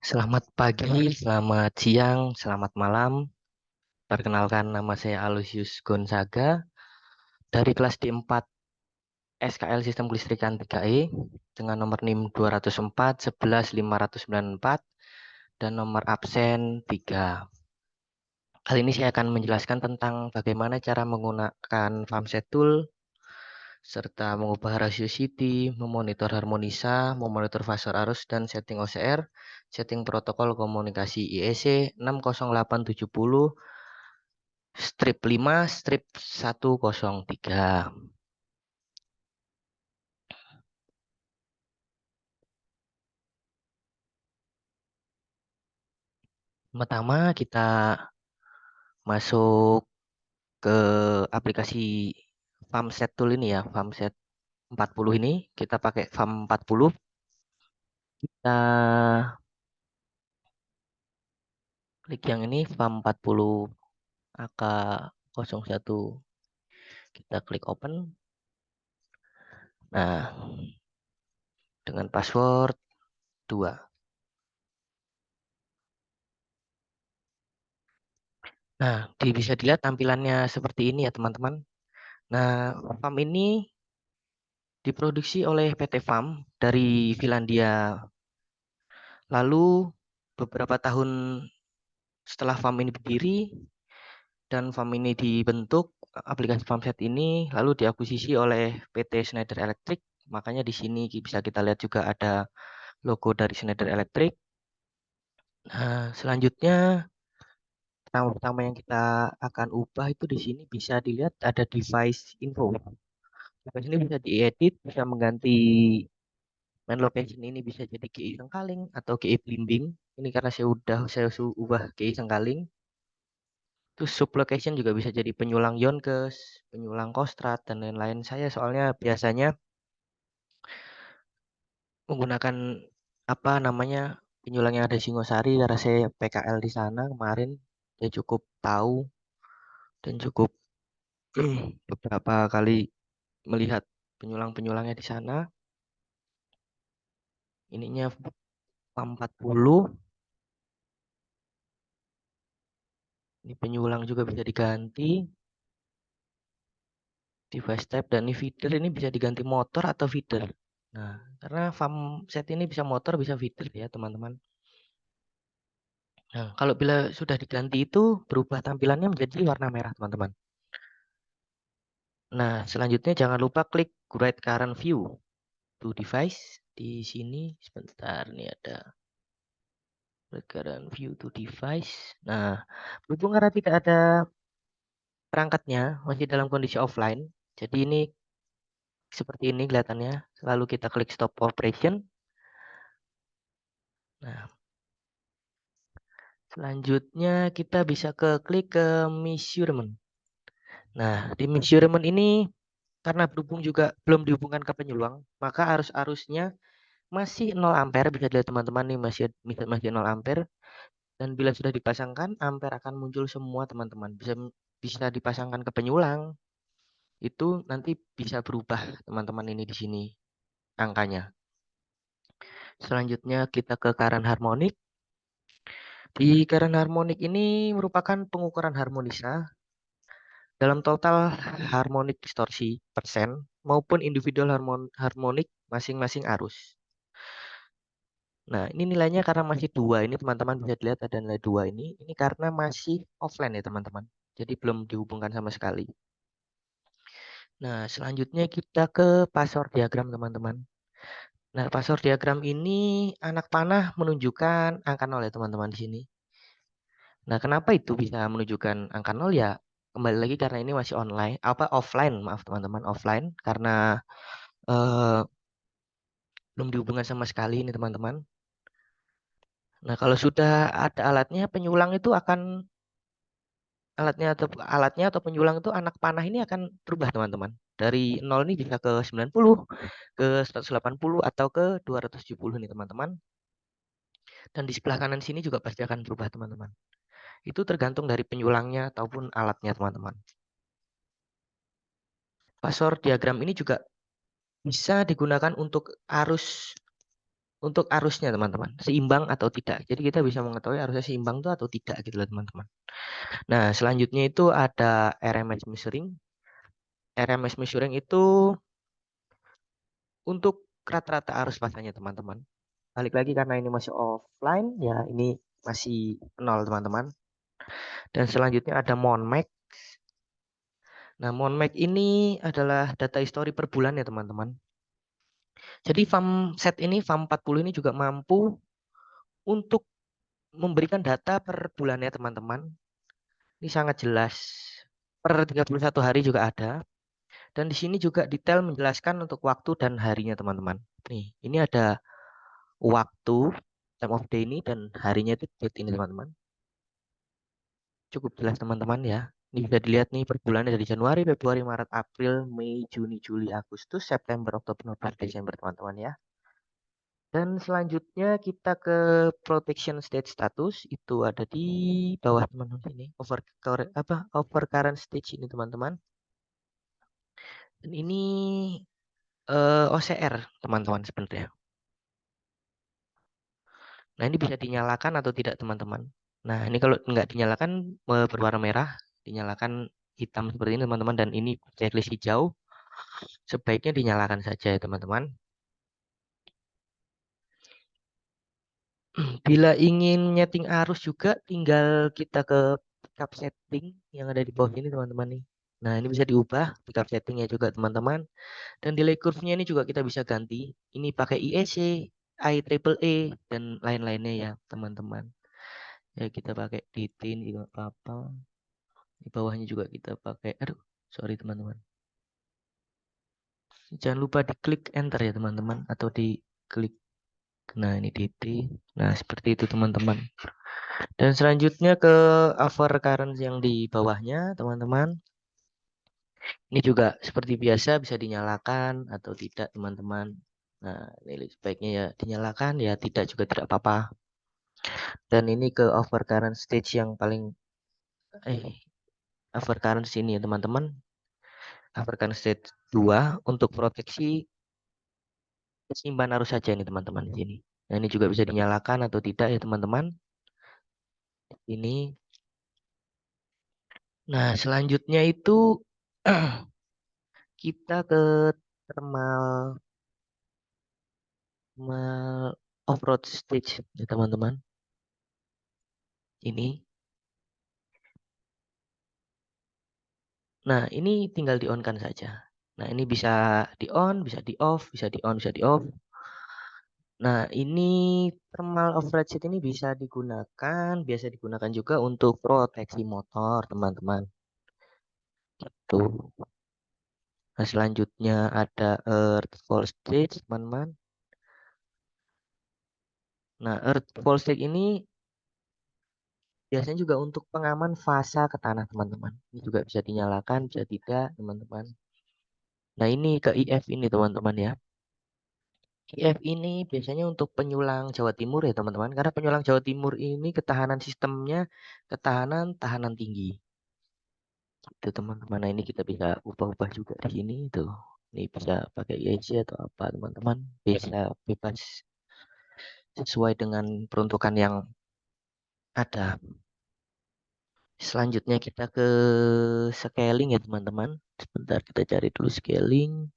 Selamat pagi, selamat siang, selamat malam. Perkenalkan, nama saya Aloysius Gonzaga dari kelas D4 SKL Sistem Kelistrikan 3E dengan nomor NIM 204 11 594 dan nomor absen 3. Kali ini saya akan menjelaskan tentang bagaimana cara menggunakan FAMSET tool serta mengubah rasio City, memonitor harmonisa, memonitor fase arus dan setting OCR, setting protokol komunikasi IEC 60870 strip 5 strip 103. Pertama kita masuk ke aplikasi FAMSET tool ini ya, FAMSET 40 ini. Kita pakai FAM 40. Kita klik yang ini FAM 40 AK01. Kita klik open. Nah, dengan password 2. Nah, bisa dilihat tampilannya seperti ini ya teman-teman. Nah, FAM ini diproduksi oleh PT FAM dari Finlandia. Lalu beberapa tahun setelah FAM ini berdiri dan FAM ini dibentuk, aplikasi FAMSET ini lalu diakuisisi oleh PT Schneider Electric. Makanya di sini bisa kita lihat juga ada logo dari Schneider Electric. Nah, selanjutnya pertama yang kita akan ubah itu di sini bisa dilihat ada device info. Device ini bisa diedit, bisa mengganti main location ini bisa jadi GI Sengkaling atau GI Blimbing. Ini karena saya ubah GI Sengkaling. Terus sublocation juga bisa jadi penyulang Yonkes, penyulang Kostrad, dan lain-lain. Saya soalnya biasanya menggunakan apa namanya penyulang yang ada di Singosari karena saya PKL di sana kemarin. Saya cukup tahu dan cukup beberapa kali melihat penyulang-penyulangnya di sana. Ininya PAM 40. Ini penyulang juga bisa diganti. Device type dan ini feeder ini bisa diganti motor atau feeder. Nah, karena FAM set ini bisa motor, bisa feeder ya, teman-teman. Nah, kalau bila sudah diganti itu berubah tampilannya menjadi warna merah, teman-teman. Nah, selanjutnya jangan lupa klik Write Current View to Device. Di sini sebentar nih ada Write Current View to Device. Nah, berhubung karena tidak ada perangkatnya, masih dalam kondisi offline. Jadi ini seperti ini kelihatannya. Lalu kita klik Stop Operation. Nah, selanjutnya kita bisa klik ke measurement. Nah, di measurement ini karena berhubung juga belum dihubungkan ke penyulang, maka arusnya masih 0 ampere, bisa dilihat teman-teman nih masih 0 ampere, dan bila sudah dipasangkan ampere akan muncul semua teman-teman. Bisa bisa dipasangkan ke penyulang. Itu nanti bisa berubah teman-teman ini di sini angkanya. Selanjutnya kita ke current harmonic. Di current harmonic ini merupakan pengukuran harmonisa dalam total harmonik distorsi persen maupun individual harmonik masing-masing arus. Nah, ini nilainya karena masih 2. Ini teman-teman bisa dilihat ada nilai 2 ini. Ini karena masih offline ya teman-teman. Jadi belum dihubungkan sama sekali. Nah, selanjutnya kita ke password diagram teman-teman. Nah, password diagram ini anak panah menunjukkan angka 0 ya teman-teman di sini. Nah, kenapa itu bisa menunjukkan angka 0 ya? Kembali lagi karena ini masih online, offline, maaf teman-teman, offline karena eh, belum dihubungkan sama sekali ini teman-teman. Nah, kalau sudah ada alatnya, penyulang itu akan alatnya atau penyulang itu anak panah ini akan berubah teman-teman. Dari 0 ini bisa ke 90, ke 180 atau ke 270 nih teman-teman. Dan di sebelah kanan sini juga pasti akan berubah teman-teman. Itu tergantung dari penyulangnya ataupun alatnya teman-teman. Password diagram ini juga bisa digunakan untuk arus untuk arusnya teman-teman, seimbang atau tidak. Jadi kita bisa mengetahui arusnya seimbang itu atau tidak gitu loh teman-teman. Nah, selanjutnya itu ada RMS measuring. RMS measuring itu untuk rata-rata arus pasangnya teman-teman. Balik lagi karena ini masih offline, ya ini masih nol teman-teman. Dan selanjutnya ada Monmax. Nah, Monmax ini adalah data histori per bulan ya teman-teman. Jadi FAM set ini, FAM 40 ini juga mampu untuk memberikan data per bulannya teman-teman. Ini sangat jelas. Per 31 hari juga ada. Dan di sini juga detail menjelaskan untuk waktu dan harinya teman-teman. Nih, ini ada waktu, time of day ini, dan harinya itu date ini teman-teman. Cukup jelas teman-teman ya. Ini bisa dilihat nih per bulannya dari Januari, Februari, Maret, April, Mei, Juni, Juli, Agustus, September, Oktober, November, Desember teman-teman ya. Dan selanjutnya kita ke protection state status, itu ada di bawah teman-teman ini, over current stage ini teman-teman. Dan ini OCR teman-teman sebenarnya. Nah, ini bisa dinyalakan atau tidak teman-teman. Nah, ini kalau nggak dinyalakan berwarna merah, dinyalakan hitam seperti ini teman-teman, dan ini checklist hijau, sebaiknya dinyalakan saja ya teman-teman. Bila ingin nyeting arus juga, tinggal kita ke pickup setting yang ada di bawah ini teman-teman nih. Nah, ini bisa diubah pickup settingnya juga teman-teman. Dan delay curve-nya ini juga kita bisa ganti. Ini pakai IEC, IEEE, dan lain-lainnya ya teman-teman. Ya kita pakai DT juga apa-apa. Di bawahnya juga kita pakai, aduh, sorry teman-teman. Jangan lupa diklik enter ya teman-teman, atau diklik. Nah, ini DT. Nah, seperti itu teman-teman. Dan selanjutnya ke over current yang di bawahnya teman-teman. Ini juga seperti biasa bisa dinyalakan atau tidak teman-teman. Nah, ini sebaiknya ya dinyalakan, ya tidak juga tidak apa-apa. Dan ini ke over current stage yang paling over current sini ya teman-teman. Over current stage 2 untuk proteksi keseimbangan arus saja ini teman-teman di sini. Nah, ini juga bisa dinyalakan atau tidak ya teman-teman. Ini. Nah, selanjutnya itu kita ke thermal off-road stage ya teman-teman. Ini. Nah, ini tinggal di-on-kan saja. Nah, ini bisa di-on, bisa di-off, bisa di-on, bisa di-off. Nah, ini thermal off-road stage ini bisa digunakan, biasa digunakan juga untuk proteksi motor, teman-teman. Tuh. Nah, selanjutnya ada earth fall stage, teman-teman. Nah, earth fall stage ini biasanya juga untuk pengaman fasa ke tanah, teman-teman. Ini juga bisa dinyalakan, bisa tidak, teman-teman. Nah, ini ke IF ini, teman-teman ya. IF ini biasanya untuk penyulang Jawa Timur ya, teman-teman. Karena penyulang Jawa Timur ini ketahanan sistemnya tahanan tinggi. Itu, teman-teman. Nah, ini kita bisa ubah-ubah juga di sini tuh. Ini bisa pakai IEC atau apa, teman-teman. Bisa bebas sesuai dengan peruntukan yang ada. Selanjutnya kita ke scaling ya teman-teman. Sebentar kita cari dulu scaling.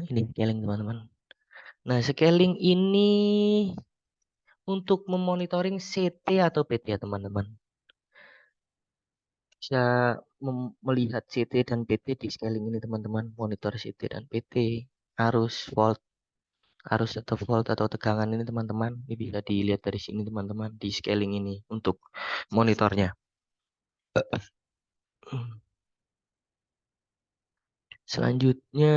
Ini scaling teman-teman. Nah, scaling ini untuk memonitoring CT atau PT ya teman-teman. Bisa melihat CT dan PT di scaling ini teman-teman. Monitor CT dan PT. Arus atau volt atau tegangan ini teman-teman. Ini bisa dilihat dari sini teman-teman. Di scaling ini untuk monitornya. Selanjutnya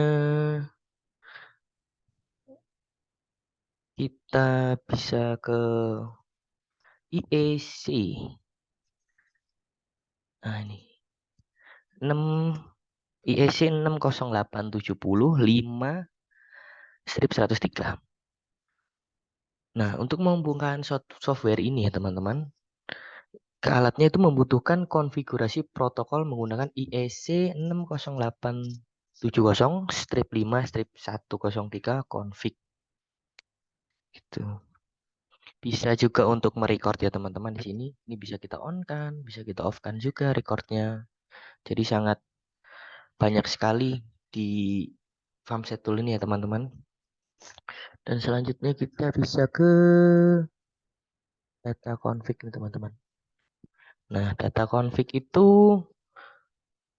kita bisa ke IEC. Nah, ini 6 IEC 60870-5/103. Nah, untuk menghubungkan software ini ya teman-teman, ke alatnya itu membutuhkan konfigurasi protokol menggunakan IEC 608 70 strip 5 strip 103 config gitu. Bisa juga untuk merecord ya teman-teman di sini. Ini bisa kita on kan, bisa kita off kan juga recordnya. Jadi sangat banyak sekali di farmset tool ini ya teman-teman. Dan selanjutnya kita bisa ke data config nih teman-teman. Nah, data config itu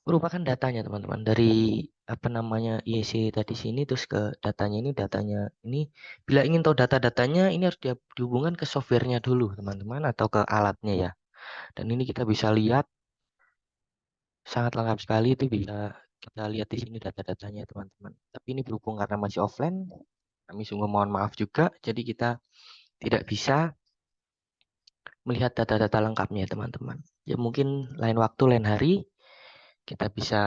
merupakan datanya teman-teman dari apa namanya IEC tadi sini terus ke datanya ini bila ingin tahu data-datanya ini harus dihubungkan ke softwarenya dulu teman-teman atau ke alatnya ya. Dan ini kita bisa lihat sangat lengkap sekali itu bisa kita lihat di sini data-datanya teman-teman. Tapi ini berhubung karena masih offline, kami sungguh mohon maaf juga jadi kita tidak bisa melihat data-data lengkapnya teman-teman. Ya mungkin lain waktu lain hari kita bisa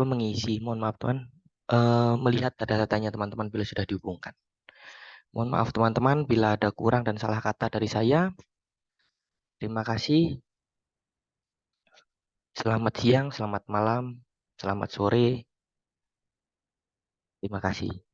mengisi, mohon maaf teman, melihat data-datanya teman-teman bila sudah dihubungkan. Mohon maaf teman-teman bila ada kurang dan salah kata dari saya. Terima kasih. Selamat siang, selamat malam, selamat sore. Terima kasih.